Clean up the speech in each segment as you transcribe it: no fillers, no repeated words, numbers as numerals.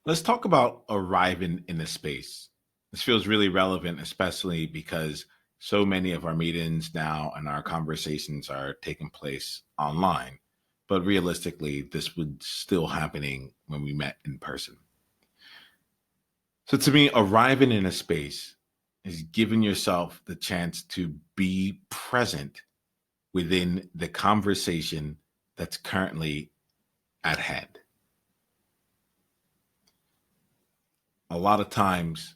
Let's talk about arriving in a space. This feels really relevant, especially because so many of our meetings now and our conversations are taking place online. But realistically, this would still happening when we met in person. So to me, arriving in a space is giving yourself the chance to be present within the conversation that's currently at hand. A lot of times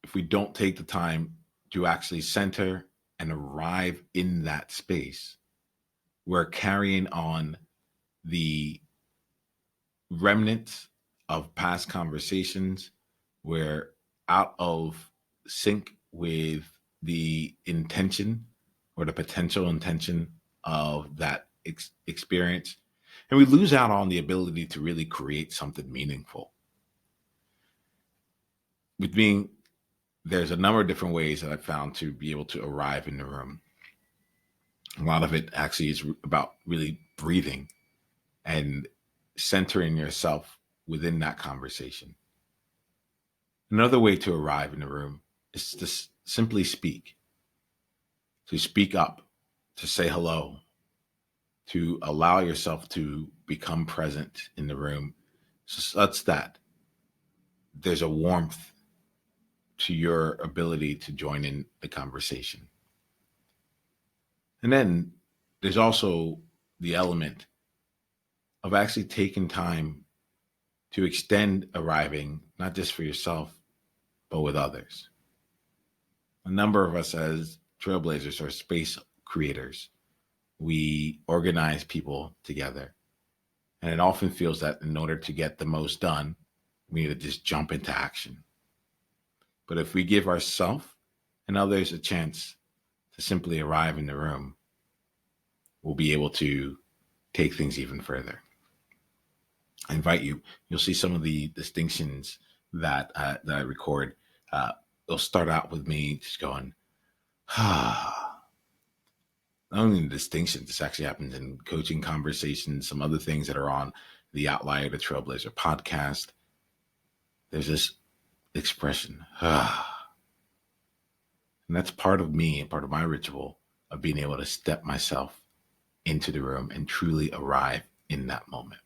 if we don't take the time to actually center and arrive in that space, we're carrying on the remnants of past conversations. We're out of sync with the intention or the potential intention of that experience. And we lose out on the ability to really create something meaningful. With being there's a number of different ways that I've found to be able to arrive in the room. A lot of it actually is about really breathing and centering yourself within that conversation. Another way to arrive in the room is to simply speak, to speak up, to say hello, to allow yourself to become present in the room such that there's a warmth to your ability to join in the conversation. And then there's also the element of actually taking time to extend arriving, not just for yourself, but with others. A number of us as trailblazers or space creators, we organize people together. And it often feels that in order to get the most done, we need to just jump into action. But if we give ourselves and others a chance to simply arrive in the room, we'll be able to take things even further. I invite you. You'll see some of the distinctions that I record. It'll start out with me just going, ah. Not only the distinctions, this actually happens in coaching conversations, some other things that are on the Outlier the Trailblazer podcast. There's this expression, ah. And that's part of me and part of my ritual of being able to step myself into the room and truly arrive in that moment.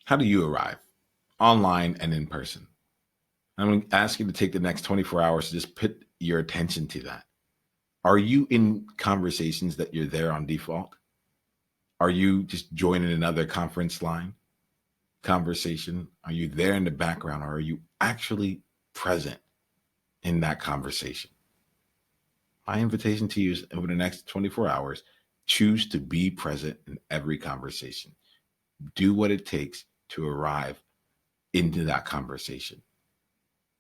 How do you arrive? Online and in person. I'm going to ask you to take the next 24 hours to just put your attention to that. Are you in conversations that you're there on default? Are you just joining another conference line conversation? Are you there in the background, or are you actually present in that conversation? My invitation to you is over the next 24 hours, choose to be present in every conversation. Do what it takes to arrive into that conversation.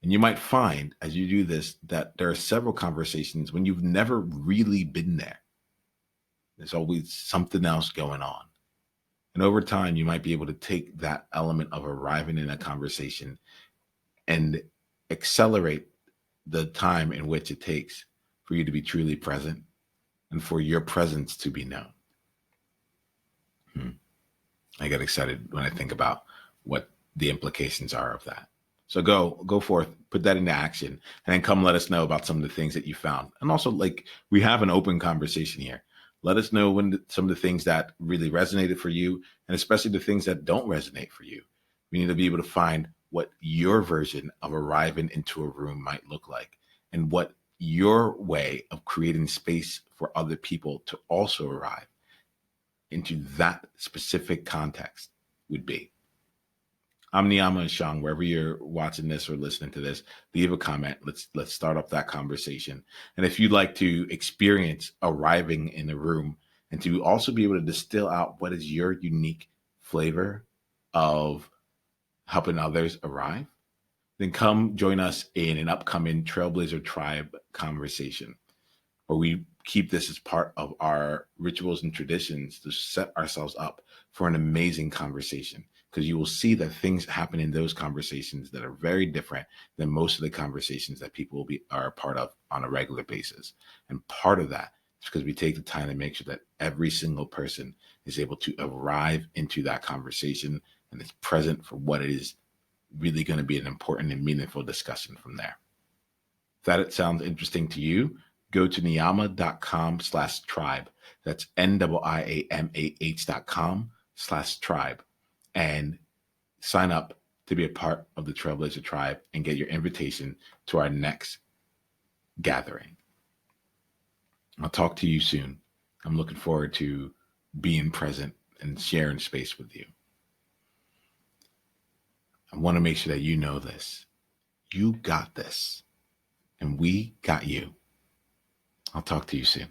And you might find as you do this that there are several conversations when you've never really been there. There's always something else going on. And over time, you might be able to take that element of arriving in a conversation and accelerate the time in which it takes for you to be truly present and for your presence to be known. I get excited when I think about what the implications are of that. So go forth, put that into action, and then come let us know about some of the things that you found. And also, like, we have an open conversation here. Let us know some of the things that really resonated for you, and especially the things that don't resonate for you. We need to be able to find what your version of arriving into a room might look like, and what your way of creating space for other people to also arrive into that specific context would be. I'm Niiamah and Ashong. Wherever you're watching this or listening to this, leave a comment. Let's start up that conversation. And if you'd like to experience arriving in a room and to also be able to distill out what is your unique flavor of helping others arrive, then come join us in an upcoming Trailblazer Tribe conversation, where we keep this as part of our rituals and traditions to set ourselves up for an amazing conversation. Because you will see that things happen in those conversations that are very different than most of the conversations that people are a part of on a regular basis. And part of that It's because we take the time to make sure that every single person is able to arrive into that conversation and is present for what it is really going to be an important and meaningful discussion from there. If that sounds interesting to you, go to niiamah.com/tribe. That's NIIAMAH.com/tribe and sign up to be a part of the Trailblazer Tribe and get your invitation to our next gathering. I'll talk to you soon. I'm looking forward to being present and sharing space with you. I want to make sure that you know this. You got this, and we got you. I'll talk to you soon.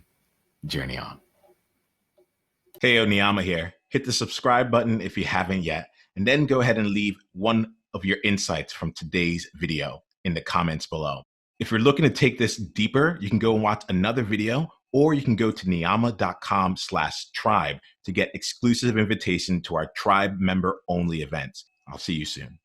Journey on. Hey, Niiamah here. Hit the subscribe button if you haven't yet, and then go ahead and leave one of your insights from today's video in the comments below. If you're looking to take this deeper, you can go and watch another video, or you can go to niiamah.com/tribe to get exclusive invitation to our tribe member only events. I'll see you soon.